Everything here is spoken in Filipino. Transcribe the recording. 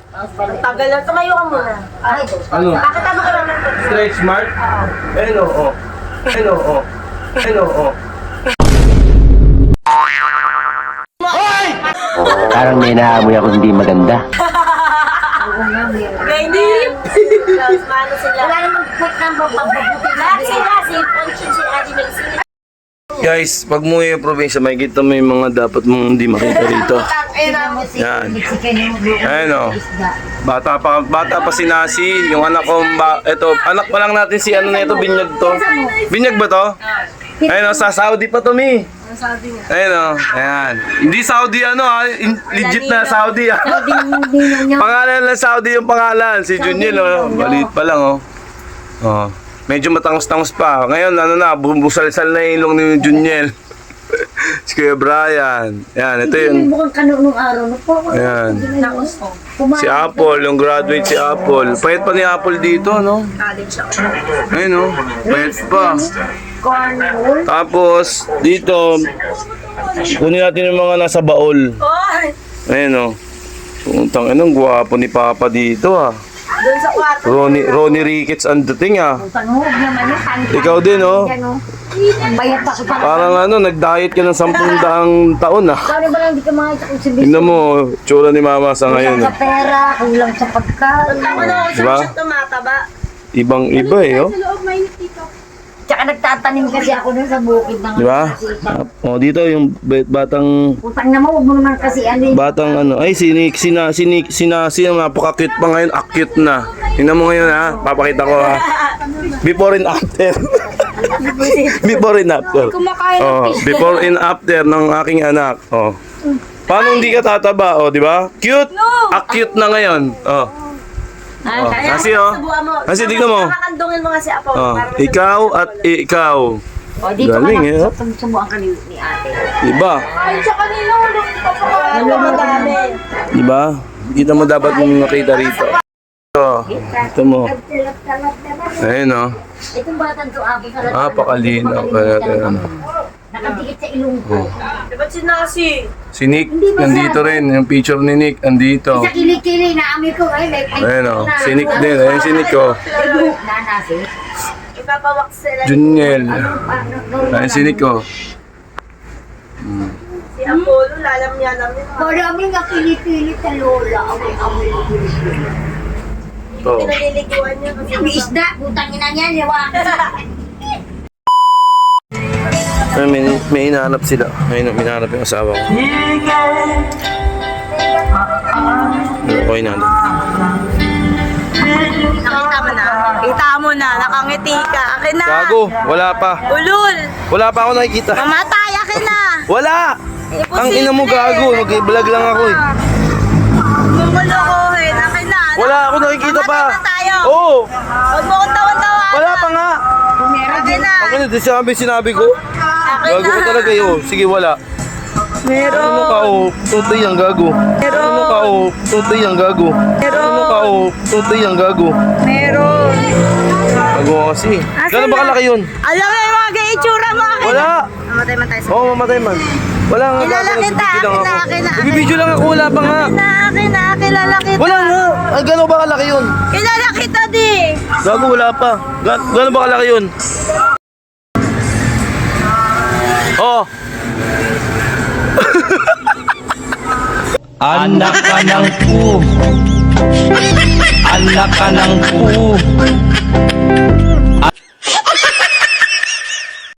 Tagal na. Tumayo ka muna. Ano? Bakit tama ka lang ng Stretch mark? Ano, oh. Ano, oh. Ano, oh. Parang may naamoy ako hindi maganda. Hindi. Mano sila. Wala namang quick number pagbabuti. Lahat sila. Si Ponchon, si Adi Melisina. Guys, pag mo yung probinsya, may kita may mga dapat mong hindi makita rito. Yan. Ayan o. Bata pa si Nasi. Yung anak ko, ito, anak pa lang natin si ano na ito, binyag to. Binyag ba to? Ayun o, sa Saudi pa to, Mi. Ayun o, ayan. Hindi Saudi ano ha, legit na Saudi ha. Pangalan ng Saudi yung pangalan, si Juniel o. Balit pa lang o. Oh. Medyo matangos-tangos pa. Ngayon, ano na, busal-sal na yung ilong ni Juniel. Si Kuya Brian. Yan, ito yun. Mukhang kano nung araw. Ayan. Si Apple, yung graduate si Apple. Payat pa ni Apple dito, no? Ayun, no? Payat pa. Tapos, dito, kunin natin yung mga nasa baol. Ayun, no? Puntang inong, gwapo ni Papa dito, ah. Doon sa kwarto. Ronnie Ricketts ang dating, ah. Tanghog naman yun. Ikaw din, oh. Ang bayat pa ko pa. Parang ano, nag-diet ka ng 10 taon, ah. Paano ba lang di ka makita kung si Tingnan mo, tsura ni Mama sa ngayon, Kulang eh. sa pera, kulang sa pagkain. Tama na ako Diba? siya tumataba. Ibang-iba, eh, oh. Tsaka nagtatanim kasi ako dun sa bukid ng Di ba? Oh, dito yung batang Utang na mo, huwag mo naman kasi ano. ano. Ay, sinasi ang napaka-cute pa ngayon. Cute na. Tingnan mo ngayon ha. Papakita ko ha. Before and after. Before and after. Oh, before and after ng aking anak. Oh. Paano hindi ka tataba? Oh, di ba? Cute. Cute na ngayon. Oh. Oh, kasi oh. Kasi tignan mo. Kakandungin mo nga si Apo. Oh, ikaw at ikaw. O, dito Galing, ka eh, oh. subukan ka ni ate. Diba? Ay, siya kanina. Ano madami. Diba? Kita mo dapat mong makita rito. Ito mo. Ayun o. Itong batang to, abot sa lahat. Pakalinaw. Ano. Nakadikit sa ilong ko. Ba't si Nasi? Si Nick, nandito rin. Yung picture ni Nick, andito. Sa kilikili na amoy ko. Ayun o. Si Nick din. Ayun si Nick o. Nanasi. Ipapawak sila. Juniel. Ayun si Nick o. Si Apollo, lalam niya namin. Maraming nga kilikili sa lola. Amoy ko kilikili. Ito. Pinaliliguan niya kasi. Ang isda, butangin na niya. May hinahanap sila. May hinahanap yung asawa ko. Ano ko hinahanap? Nakita mo na. Kita mo na. Nakangiti ka. Akin na. Gago, wala pa. Ulul. Wala pa ako nakikita. Mamatay. Akin na. Wala! Ang ina mo gago, mag-vlog lang ako eh. Mumulokohin. Akin na. Wala ako nakikita pa. Mamatay na tayo. Oo! Huwag mo kong tawan-tawanan. Wala pa nga! Akin na. Ang ina, sinabi ko. Akin Gago ka na. talaga yun. Sige, wala. Ano ka o? Tutoy ang gago. Ano ka o? Tutoy ang gago. Ano ka o? Tutoy ang gago. Meron. Gago kasi. Gano'n ba kalaki yun? Alam mo yung mga itsura mo. Akin Wala! na. Mamatay man tayo sa Oo, mamatay man. Wala nga. Kilala gago, kita, nagbibidyo lang akin na, ako. akin na. Nagbibidyo lang ako, wala pa nga. Akin na. Kilala kita. Wala nga. Ay, gano'n ba kalaki yun? Kilala kita di. Gago, wala pa. Gano'n ba kalaki yun? Oh! Anak ka ng pu. Anak ka ng pu.